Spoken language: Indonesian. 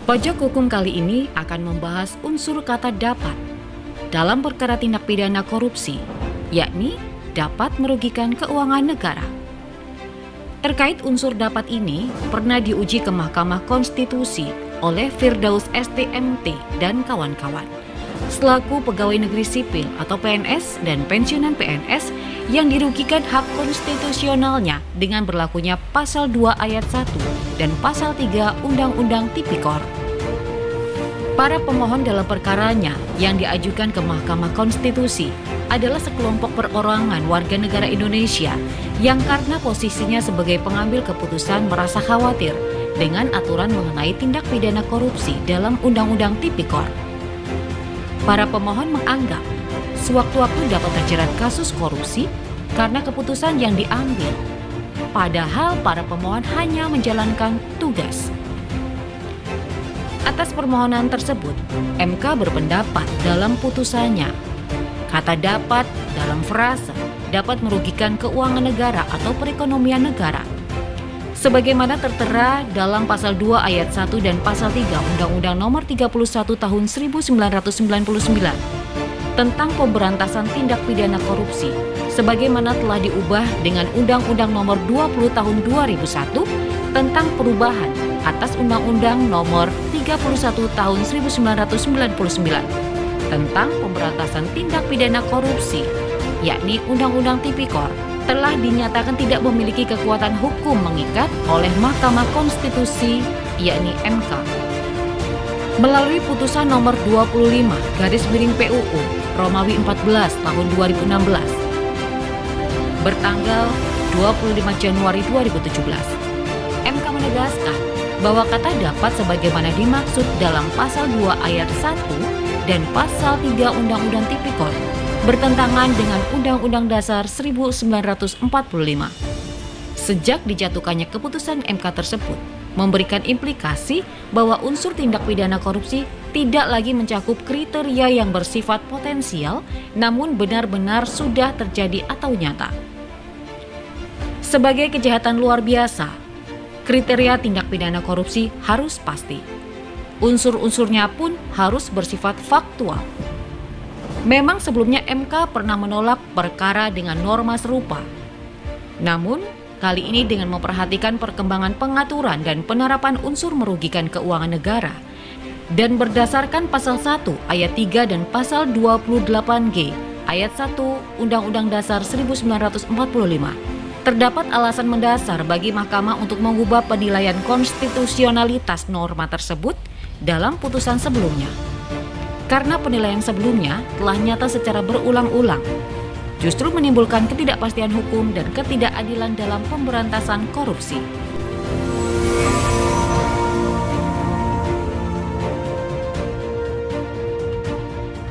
Pojok hukum kali ini akan membahas unsur kata dapat dalam perkara tindak pidana korupsi, yakni dapat merugikan keuangan negara. Terkait unsur dapat ini pernah diuji ke Mahkamah Konstitusi oleh Firdaus STMT dan kawan-kawan selaku pegawai negeri sipil atau PNS dan pensiunan PNS yang dirugikan hak konstitusionalnya dengan berlakunya Pasal 2 Ayat 1 dan Pasal 3 Undang-Undang Tipikor. Para pemohon dalam perkaranya yang diajukan ke Mahkamah Konstitusi adalah sekelompok perorangan warga negara Indonesia yang karena posisinya sebagai pengambil keputusan merasa khawatir dengan aturan mengenai tindak pidana korupsi dalam Undang-Undang Tipikor. Para pemohon menganggap sewaktu-waktu dapat terjerat kasus korupsi karena keputusan yang diambil, padahal para pemohon hanya menjalankan tugas. Atas permohonan tersebut, MK berpendapat dalam putusannya, kata dapat dalam frasa dapat merugikan keuangan negara atau perekonomian negara. Sebagaimana tertera dalam Pasal 2 Ayat 1 dan Pasal 3 Undang-Undang Nomor 31 Tahun 1999 tentang pemberantasan tindak pidana korupsi, sebagaimana telah diubah dengan Undang-Undang Nomor 20 Tahun 2001 tentang perubahan atas Undang-Undang Nomor 31 Tahun 1999 tentang pemberantasan tindak pidana korupsi, yakni Undang-Undang Tipikor, telah dinyatakan tidak memiliki kekuatan hukum mengikat oleh Mahkamah Konstitusi, yakni MK. Melalui putusan nomor 25/PUU Romawi 14 tahun 2016 bertanggal 25 Januari 2017, MK menegaskan bahwa kata dapat sebagaimana dimaksud dalam Pasal 2 Ayat 1 dan Pasal 3 Undang-Undang Tipikor bertentangan dengan Undang-Undang Dasar 1945. Sejak dijatuhkannya keputusan MK tersebut, memberikan implikasi bahwa unsur tindak pidana korupsi tidak lagi mencakup kriteria yang bersifat potensial, namun benar-benar sudah terjadi atau nyata. Sebagai kejahatan luar biasa, kriteria tindak pidana korupsi harus pasti. Unsur-unsurnya pun harus bersifat faktual. Memang sebelumnya MK pernah menolak perkara dengan norma serupa. Namun, kali ini dengan memperhatikan perkembangan pengaturan dan penerapan unsur merugikan keuangan negara dan berdasarkan Pasal 1 Ayat 3 dan Pasal 28G Ayat 1 Undang-Undang Dasar 1945, terdapat alasan mendasar bagi Mahkamah untuk mengubah penilaian konstitusionalitas norma tersebut dalam putusan sebelumnya. Karena penilaian sebelumnya telah nyata secara berulang-ulang, justru menimbulkan ketidakpastian hukum dan ketidakadilan dalam pemberantasan korupsi.